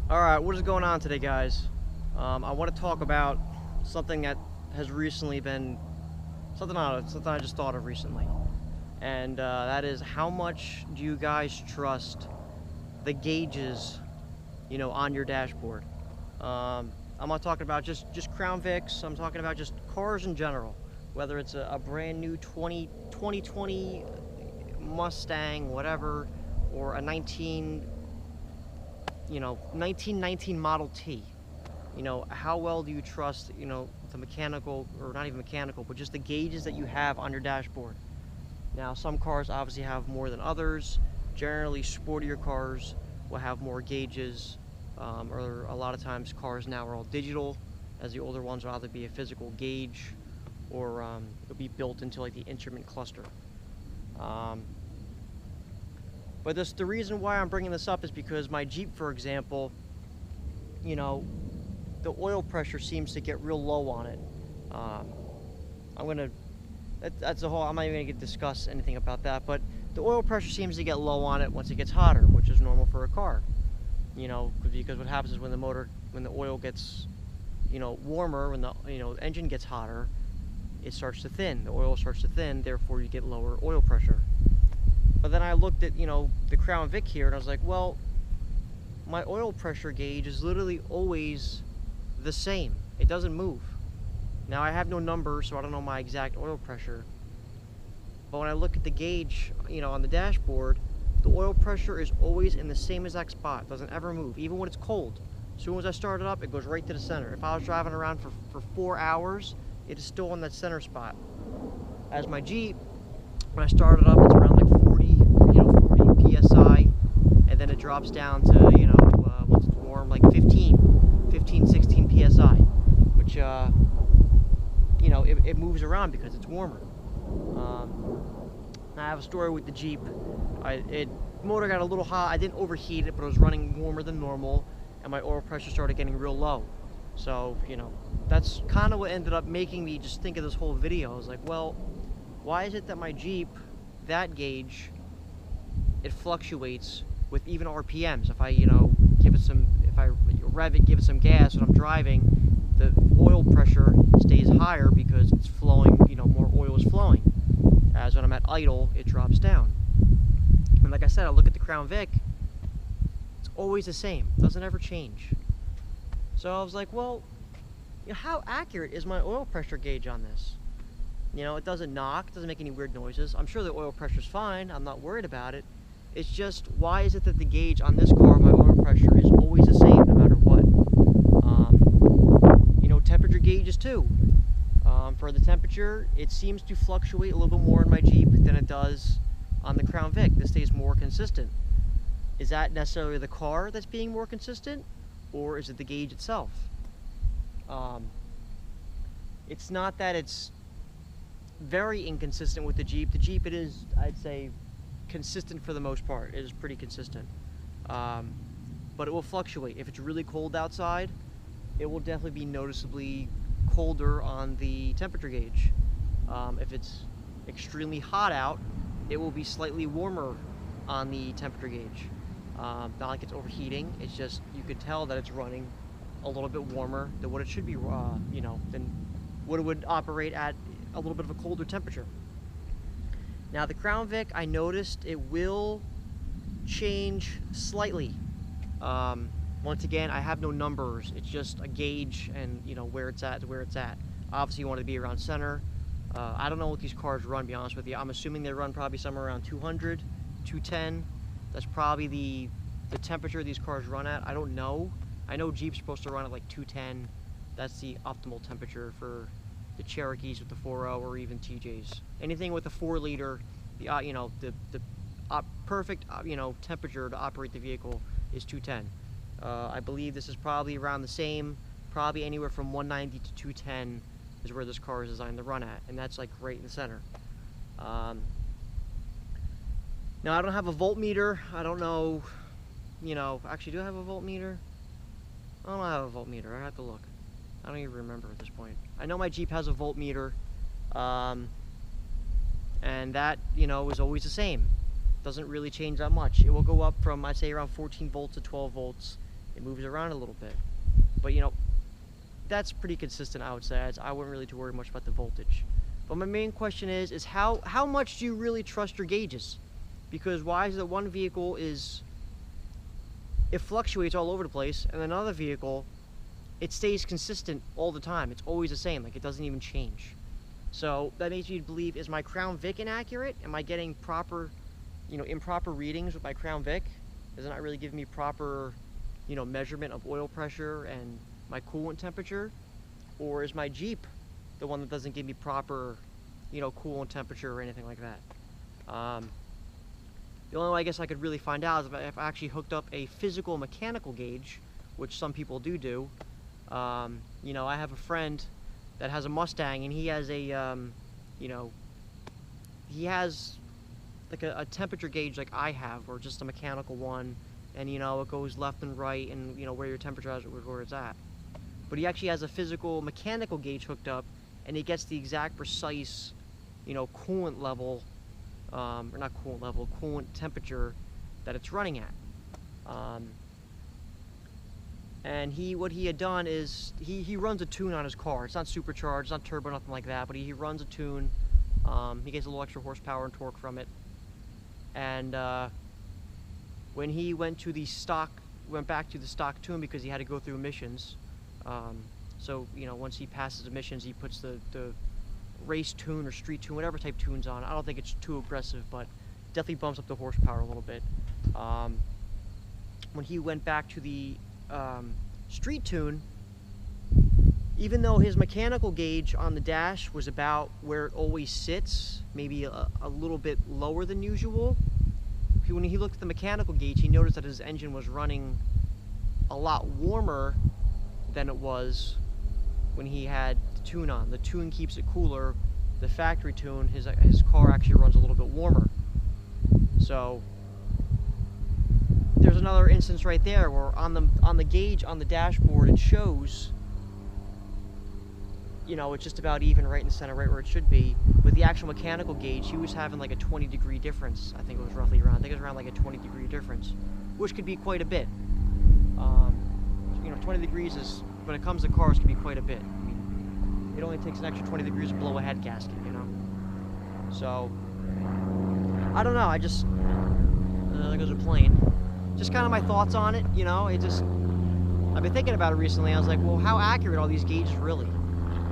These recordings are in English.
Alright, what is going on today, guys? I want to talk about something that has recently been something I just thought of recently, and that is, how much do you guys trust the gauges, on your dashboard? I'm not talking about just Crown Vics. I'm talking about just cars in general, whether it's a brand new 2020 Mustang, whatever, or a 1919 Model T. How well do you trust, the mechanical, or not even mechanical, but just the gauges that you have on your dashboard? Now, some cars obviously have more than others. Generally, sportier cars will have more gauges, or a lot of times cars now are all digital, as the older ones will either be a physical gauge, or it'll be built into like the instrument cluster. But the reason why I'm bringing this up is because my Jeep, for example, the oil pressure seems to get real low on it. That's a whole, I'm not even going to discuss anything about that, but the oil pressure seems to get low on it once it gets hotter, which is normal for a car. Because what happens is when the oil gets, warmer, when the, engine gets hotter, it starts to thin. The oil starts to thin, therefore you get lower oil pressure. But then I looked at, the Crown Vic here, and I was like, well, my oil pressure gauge is literally always the same. It doesn't move. Now, I have no numbers, so I don't know my exact oil pressure. But when I look at the gauge, on the dashboard, the oil pressure is always in the same exact spot. It doesn't ever move, even when it's cold. As soon as I start it up, it goes right to the center. If I was driving around for 4 hours, it is still on that center spot. As my Jeep, when I start it up, it's around like 40 PSI, and then it drops down to, once it's warm, like 15, 16 PSI, which, it moves around because it's warmer. I have a story with the Jeep. Motor got a little hot. I didn't overheat it, but it was running warmer than normal, and my oil pressure started getting real low. So, that's kind of what ended up making me just think of this whole video. I was like, well, why is it that my Jeep, that gauge, it fluctuates with even RPMs? If I, if I rev it, give it some gas when I'm driving, the oil pressure stays higher because it's flowing, more oil is flowing. As when I'm at idle, it drops down. And like I said, I look at the Crown Vic, it's always the same, doesn't ever change. So I was like, well, how accurate is my oil pressure gauge on this? It doesn't knock, it doesn't make any weird noises. I'm sure the oil pressure's fine, I'm not worried about it. It's just, why is it that the gauge on this car, my oil pressure, is always the same no matter what? Temperature gauges too. For the temperature, it seems to fluctuate a little bit more in my Jeep than it does on the Crown Vic. This stays more consistent. Is that necessarily the car that's being more consistent, or is it the gauge itself? It's not that it's very inconsistent with the Jeep. The Jeep, it is, I'd say, consistent for the most part. It is pretty consistent. But it will fluctuate. If it's really cold outside, it will definitely be noticeably colder on the temperature gauge. If it's extremely hot out, it will be slightly warmer on the temperature gauge. Not like it's overheating, it's just, you could tell that it's running a little bit warmer than what it should be, than what it would operate at a little bit of a colder temperature. Now, the Crown Vic, I noticed it will change slightly. Once again, I have no numbers. It's just a gauge, and where it's at is where it's at. Obviously, you want to be around center. I don't know what these cars run, to be honest with you. I'm assuming they run probably somewhere around 200, 210. That's probably the temperature these cars run at. I don't know. I know Jeep's supposed to run at like 210. That's the optimal temperature for the Cherokees with the 4.0, or even TJs. Anything with a 4-liter, the perfect temperature to operate the vehicle is 210. I believe this is probably around the same, probably anywhere from 190 to 210 is where this car is designed to run at, and that's like right in the center. Now, I don't have a voltmeter. I don't know, actually, do I have a voltmeter? I don't have a voltmeter. I have to look. I don't even remember at this point. I know my Jeep has a voltmeter, and that, is always the same. Doesn't really change that much. It will go up from, I'd say, around 14 volts to 12 volts. it moves around a little bit. But you know, that's pretty consistent, I would say. I wouldn't really too worry much about the voltage. But my main question is how much do you really trust your gauges? Because why is that one vehicle it fluctuates all over the place, and another vehicle, it stays consistent all the time. It's always the same, like it doesn't even change. So that makes me believe, is my Crown Vic inaccurate? Am I getting proper, improper readings with my Crown Vic? Is it not really giving me proper, measurement of oil pressure and my coolant temperature? Or is my Jeep the one that doesn't give me proper, coolant temperature or anything like that? The only way I guess I could really find out is if I actually hooked up a physical mechanical gauge, which some people do. I have a friend that has a Mustang, and he has he has like a temperature gauge like I have, or just a mechanical one, and it goes left and right, and where your temperature is, where it's at. But he actually has a physical mechanical gauge hooked up, and he gets the exact precise, coolant level, or not coolant level, coolant temperature that it's running at. And what he had done is he runs a tune on his car. It's not supercharged, it's not turbo, nothing like that, but he runs a tune. He gets a little extra horsepower and torque from it. And when he went back to the stock tune, because he had to go through emissions. So once he passes emissions, he puts the race tune or street tune, whatever type tunes on. I don't think it's too aggressive, but definitely bumps up the horsepower a little bit. When he went back to the street tune, even though his mechanical gauge on the dash was about where it always sits, maybe a little bit lower than usual, when he looked at the mechanical gauge, he noticed that his engine was running a lot warmer than it was when he had the tune on. The tune keeps it cooler. The factory tune, his car actually runs a little bit warmer. So there's another instance right there where on the gauge on the dashboard it shows, it's just about even right in the center, right where it should be. With the actual mechanical gauge, he was having like a 20-degree difference. I think it was roughly around. I think it was around like a 20-degree difference, which could be quite a bit. 20 degrees is, when it comes to cars, can be quite a bit. I mean, it only takes an extra 20 degrees to blow a head gasket, So, I don't know. There goes a plane. Just kind of my thoughts on it, I've been thinking about it recently. I was like, well, how accurate are these gauges really?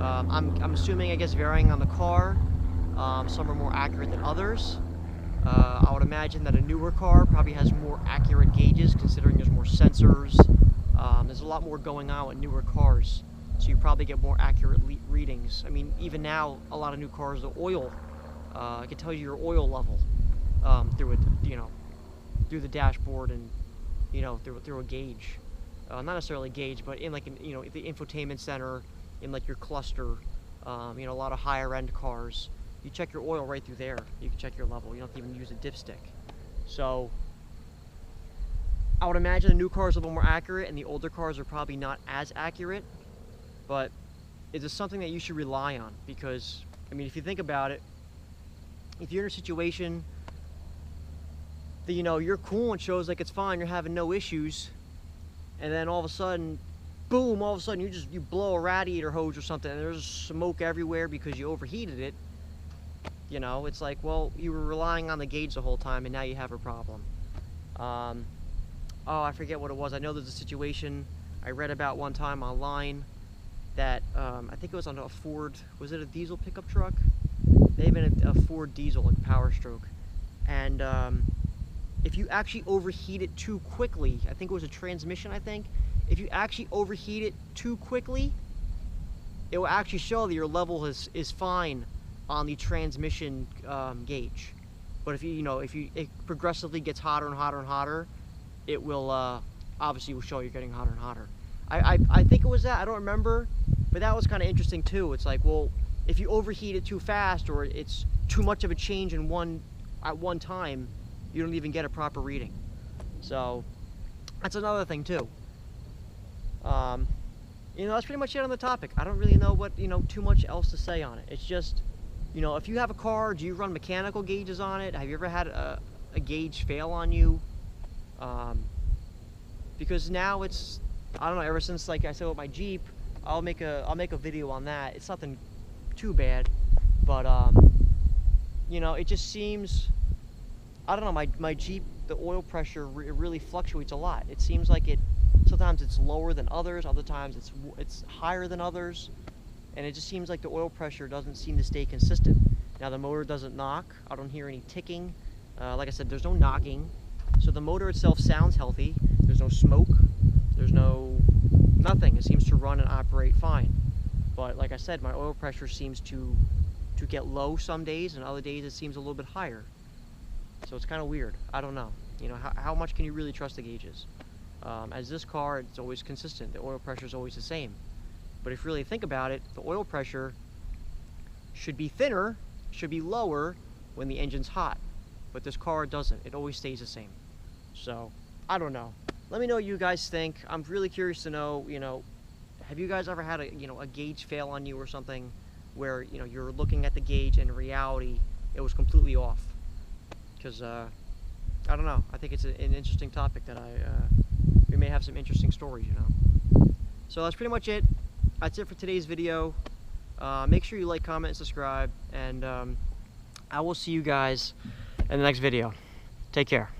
I'm assuming, I guess, varying on the car. Some are more accurate than others. I would imagine that a newer car probably has more accurate gauges, considering there's more sensors. There's a lot more going on with newer cars, so you probably get more accurate readings. I mean, even now, a lot of new cars, the oil, I can tell you your oil level through the dashboard and through a gauge. Not necessarily a gauge, but in the infotainment center, in like your cluster. A lot of higher end cars, you check your oil right through there. You can check your level. You don't have to even use a dipstick. So I would imagine the new cars are a little more accurate, and the older cars are probably not as accurate. But it is something that you should rely on, because I mean, if you think about it, if you're in a situation that your coolant shows like it's fine, you're having no issues, and then all of a sudden, boom, you blow a radiator hose or something, and there's smoke everywhere because you overheated it. It's like, well, you were relying on the gauge the whole time, and now you have a problem. Oh, I forget what it was. I know there's a situation I read about one time online that I think it was on a Ford. Was it a diesel pickup truck? Maybe a Ford diesel, like Power Stroke. And if you actually overheat it too quickly, I think it was a transmission. If you actually overheat it too quickly, it will actually show that your level is fine on the transmission gauge. But if it progressively gets hotter and hotter and hotter, it will obviously will show you're getting hotter and hotter. I think it was that. I don't remember, but that was kind of interesting too. It's like, well, if you overheat it too fast, or it's too much of a change at one time, you don't even get a proper reading. So that's another thing too. That's pretty much it on the topic. I don't really know what too much else to say on it. It's just, if you have a car, do you run mechanical gauges on it? Have you ever had a gauge fail on you? because now it's, I don't know, ever since, like I said with my Jeep, I'll make a video on that. It's nothing too bad, but you know, it just seems, I don't know, my Jeep, the oil pressure it really fluctuates a lot. It seems like sometimes it's lower than others, other times it's higher than others, and it just seems like the oil pressure doesn't seem to stay consistent. Now the motor doesn't knock, I don't hear any ticking. Like I said, there's no knocking, so the motor itself sounds healthy. There's no smoke, there's nothing. It seems to run and operate fine. But like I said, my oil pressure seems to get low some days, and other days it seems a little bit higher. So it's kind of weird. I don't know. You know, how much can you really trust the gauges? As this car, it's always consistent. The oil pressure is always the same. But if you really think about it, the oil pressure should be thinner, should be lower when the engine's hot. But this car doesn't. It always stays the same. So, I don't know. Let me know what you guys think. I'm really curious to know, you know, have you guys ever had a gauge fail on you or something where, you know, you're looking at the gauge and in reality it was completely off? Because, I don't know. I think it's an interesting topic that we may have some interesting stories, you know. So that's pretty much it. That's it for today's video. Make sure you like, comment, and subscribe, and I will see you guys in the next video. Take care.